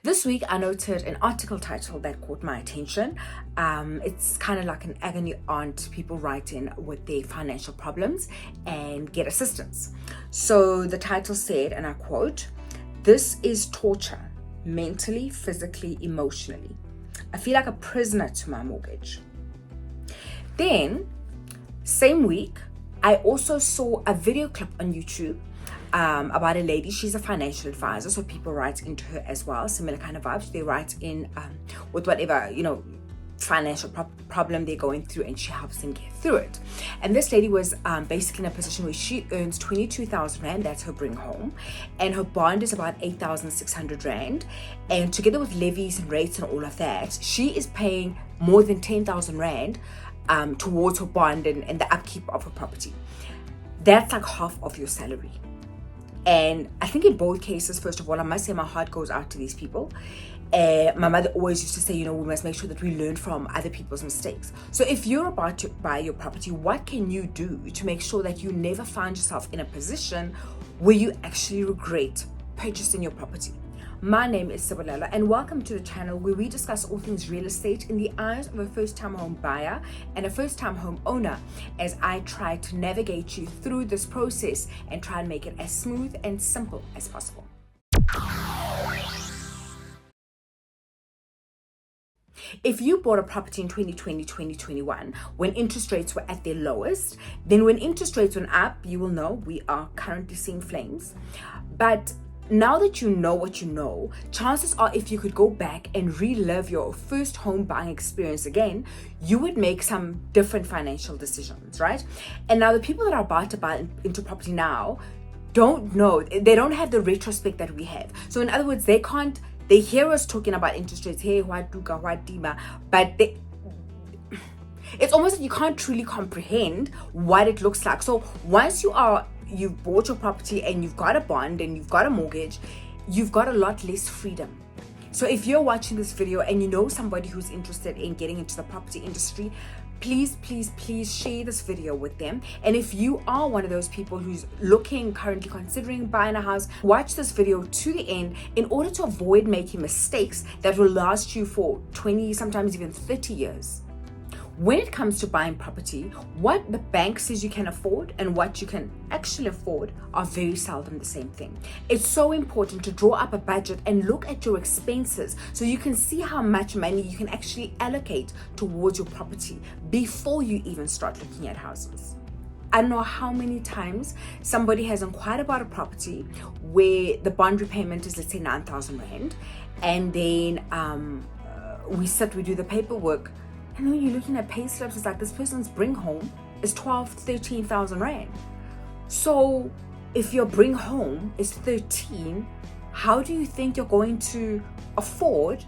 This week, I noted an article title that caught my attention. It's kind of like an agony aunt, people write in with their financial problems and get assistance. So the title said, and I quote, "This is torture, mentally, physically, emotionally. I feel like a prisoner to my mortgage." Then, same week, I also saw a video clip on YouTube about a lady. She's a financial advisor, so people write into her as well, similar kind of vibes. They write in with whatever financial problem they're going through, and she helps them get through it. And this lady was basically in a position where she earns 22,000 rand, that's her bring home, and her bond is about 8,600 rand, and together with levies and rates and all of that, she is paying more than 10,000 rand towards her bond and the upkeep of her property. That's like half of your salary. And I think in both cases, first of all, I must say my heart goes out to these people. My mother always used to say, we must make sure that we learn from other people's mistakes. So if you're about to buy your property, what can you do to make sure that you never find yourself in a position where you actually regret purchasing your property? My name is Sebolelo, and welcome to the channel where we discuss all things real estate in the eyes of a first-time home buyer and a first-time home owner, as I try to navigate you through this process and try and make it as smooth and simple as possible. If you bought a property in 2020, 2021, when interest rates were at their lowest, then when interest rates went up, you will know we are currently seeing flames. But now that you know what you know, chances are if you could go back and relive your first home buying experience again, you would make some different financial decisions, right? And now the people that are about to buy into property now don't know, they don't have the retrospect that we have. So in other words, they hear us talking about interest rates, hey, what duka, what dima, but it's almost like you can't truly comprehend what it looks like. So once you've bought your property and you've got a bond and you've got a mortgage, you've got a lot less freedom. So if you're watching this video and you know somebody who's interested in getting into the property industry, please share this video with them. And if you are one of those people who's currently considering buying a house, watch this video to the end in order to avoid making mistakes that will last you for 20, sometimes even 30 years. When it comes to buying property, what the bank says you can afford and what you can actually afford are very seldom the same thing. It's so important to draw up a budget and look at your expenses so you can see how much money you can actually allocate towards your property before you even start looking at houses. I don't know how many times somebody has inquired about a property where the bond repayment is, let's say, 9,000 rand, and then we do the paperwork. And when you're looking at pay slips, it's like this person's bring home is 13,000 rand. So if your bring home is 13, how do you think you're going to afford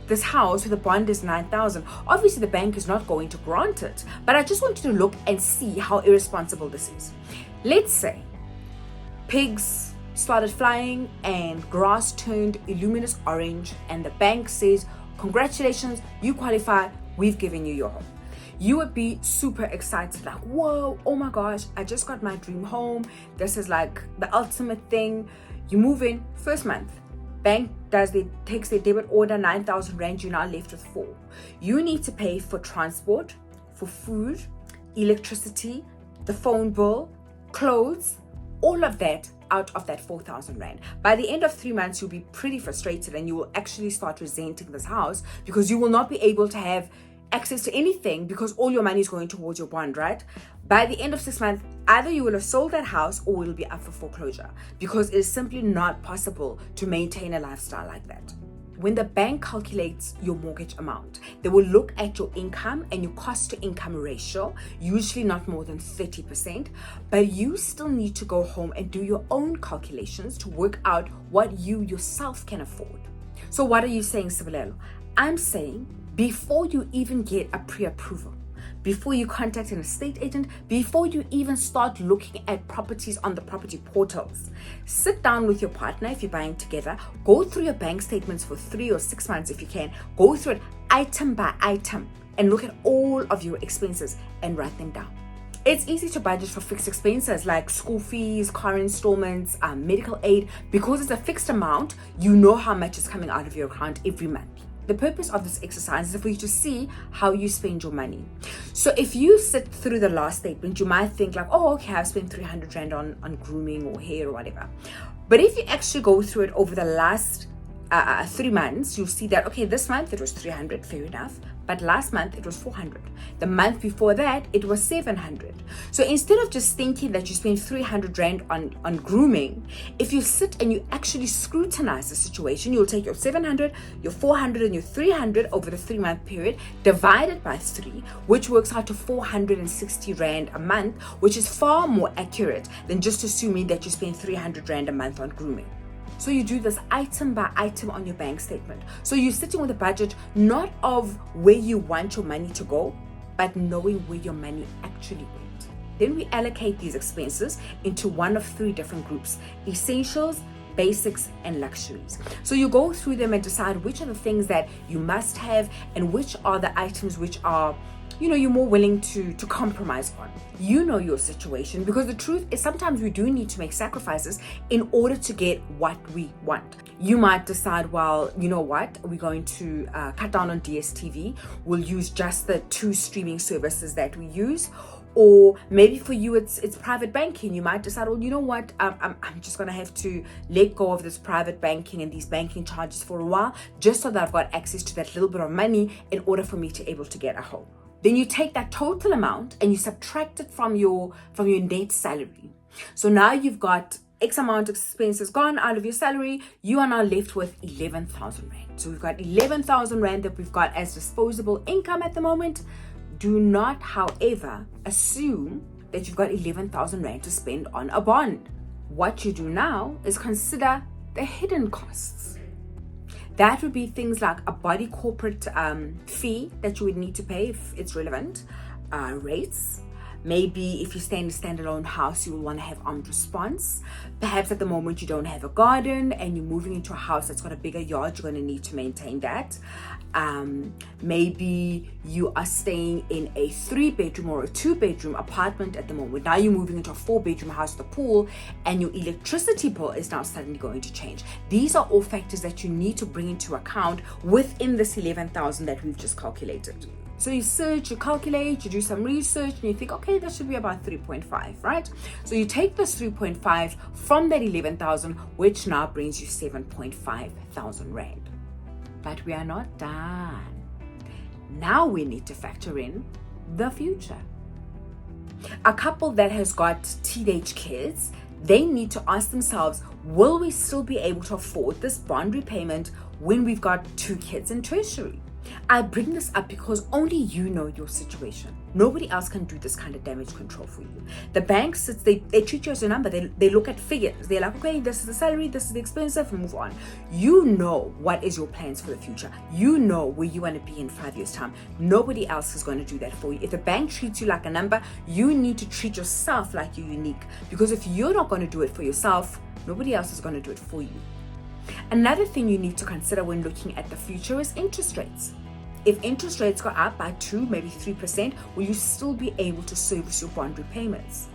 this house where the bond is 9,000? Obviously, the bank is not going to grant it. But I just want you to look and see how irresponsible this is. Let's say pigs started flying and grass turned luminous orange, and the bank says, "Congratulations, you qualify. We've given you your home." You would be super excited, like, whoa, oh my gosh, I just got my dream home. This is like the ultimate thing. You move in, first month, bank takes their debit order, 9,000 rand, you're now left with 4. You need to pay for transport, for food, electricity, the phone bill, clothes, all of that out of that 4,000 rand. By the end of 3 months, you'll be pretty frustrated and you will actually start resenting this house because you will not be able to have access to anything because all your money is going towards your bond, right? By the end of 6 months, either you will have sold that house or it will be up for foreclosure because it is simply not possible to maintain a lifestyle like that. When the bank calculates your mortgage amount, they will look at your income and your cost to income ratio, usually not more than 30%, but you still need to go home and do your own calculations to work out what you yourself can afford. So what are you saying, Sebolelo? I'm saying before you even get a pre-approval, before you contact an estate agent, before you even start looking at properties on the property portals, sit down with your partner if you're buying together, go through your bank statements for 3 or 6 months if you can, go through it item by item and look at all of your expenses and write them down. It's easy to budget for fixed expenses like school fees, car installments, medical aid. Because it's a fixed amount, you know how much is coming out of your account every month. The purpose of this exercise is for you to see how you spend your money. So if you sit through the last statement, you might think like, oh, okay, I've spent 300 Rand on grooming or hair or whatever. But if you actually go through it over the last 3 months, you'll see that, okay, this month it was 300, fair enough. But last month it was 400. The month before that, it was 700. So instead of just thinking that you spend 300 Rand on grooming, if you sit and you actually scrutinize the situation, you'll take your 700, your 400, and your 300 over the 3-month period, divide it by 3, which works out to 460 Rand a month, which is far more accurate than just assuming that you spend 300 Rand a month on grooming. So you do this item by item on your bank statement. So you're sitting with a budget not of where you want your money to go, but knowing where your money actually went. Then we allocate these expenses into one of 3 different groups: essentials, basics, and luxuries. So you go through them and decide which are the things that you must have and which are the items which are, you're more willing to compromise on. You know your situation, because the truth is sometimes we do need to make sacrifices in order to get what we want. You might decide, well, you know what, we're going to cut down on DSTV. We'll use just the 2 streaming services that we use. Or maybe for you it's private banking. You might decide, well, you know what, I'm just gonna have to let go of this private banking and these banking charges for a while, just so that I've got access to that little bit of money in order for me to able to get a home. Then you take that total amount and you subtract it from your net salary. So now you've got X amount of expenses gone out of your salary. You are now left with 11,000 Rand. So we've got 11,000 Rand that we've got as disposable income at the moment. Do not, however, assume that you've got 11,000 Rand to spend on a bond. What you do now is consider the hidden costs. That would be things like a body corporate fee that you would need to pay if it's relevant, rates. Maybe if you stay in a standalone house, you will want to have armed response. Perhaps at the moment you don't have a garden and you're moving into a house that's got a bigger yard, you're going to need to maintain that. Maybe you are staying in a 3-bedroom or a 2-bedroom apartment at the moment. Now you're moving into a 4-bedroom house with a pool and your electricity bill is now suddenly going to change. These are all factors that you need to bring into account within this 11,000 that we've just calculated. So you search, you calculate, you do some research, and you think, okay, that should be about 3.5, right? So you take this 3.5 from that 11,000, which now brings you 7.5 thousand Rand. But we are not done. Now we need to factor in the future. A couple that has got teenage kids, they need to ask themselves, will we still be able to afford this bond repayment when we've got 2 kids in tertiary? I bring this up because only you know your situation. Nobody else can do this kind of damage control for you. The bank sits, they treat you as a number. They look at figures. They're like, okay, this is the salary, this is the expensive, move on. You know what is your plans for the future. You know where you want to be in 5 years' time. Nobody else is going to do that for you. If the bank treats you like a number, you need to treat yourself like you're unique. Because if you're not going to do it for yourself, nobody else is going to do it for you. Another thing you need to consider when looking at the future is interest rates. If interest rates go up by 2, maybe 3%, will you still be able to service your bond repayments?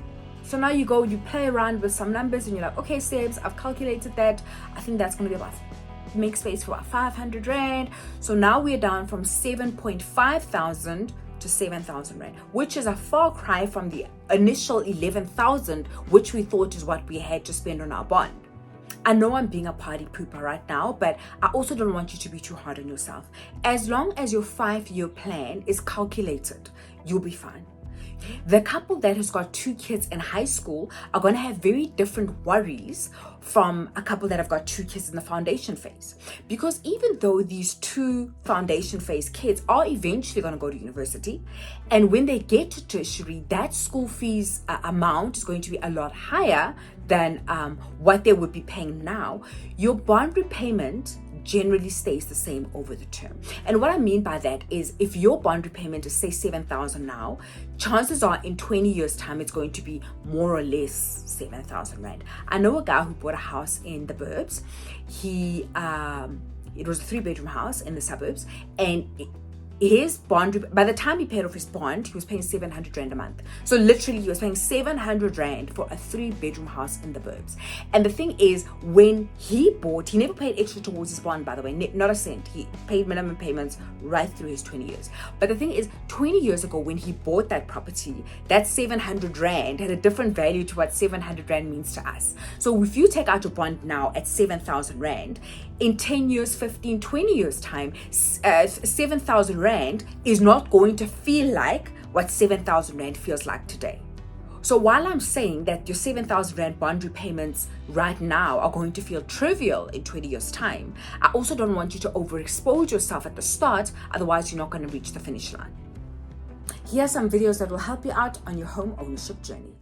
So now you play around with some numbers and you're like, okay, Sebs, I've calculated that. I think that's going to be about, make space for about 500 Rand. So now we're down from 7.5 thousand to 7,000 Rand, which is a far cry from the initial 11,000, which we thought is what we had to spend on our bond. I know I'm being a party pooper right now, but I also don't want you to be too hard on yourself. As long as your 5-year plan is calculated, you'll be fine. The couple that has got 2 kids in high school are going to have very different worries from a couple that have got 2 kids in the foundation phase. Because even though these 2 foundation phase kids are eventually going to go to university, and when they get to tertiary, that school fees amount is going to be a lot higher than what they would be paying now, your bond repayment generally stays the same over the term. And what I mean by that is, if your bond repayment is say 7,000 now, chances are in 20 years time it's going to be more or less 7,000 Rand. I know a guy who bought a house in the burbs. It was a 3-bedroom house in the suburbs, and his bond, by the time he paid off his bond, he was paying 700 rand a month. So literally he was paying 700 rand for a 3-bedroom house in the burbs. And the thing is, when he bought, he never paid extra towards his bond, by the way, not a cent. He paid minimum payments right through his 20 years. But the thing is, 20 years ago when he bought that property, that 700 rand had a different value to what 700 rand means to us. So if you take out your bond now at 7,000 rand, in 10 years, 15, 20 years time, 7,000 rand is not going to feel like what 7,000 rand feels like today. So while I'm saying that your 7,000 rand bond repayments right now are going to feel trivial in 20 years time, I also don't want you to overexpose yourself at the start, otherwise you're not going to reach the finish line. Here are some videos that will help you out on your home ownership journey.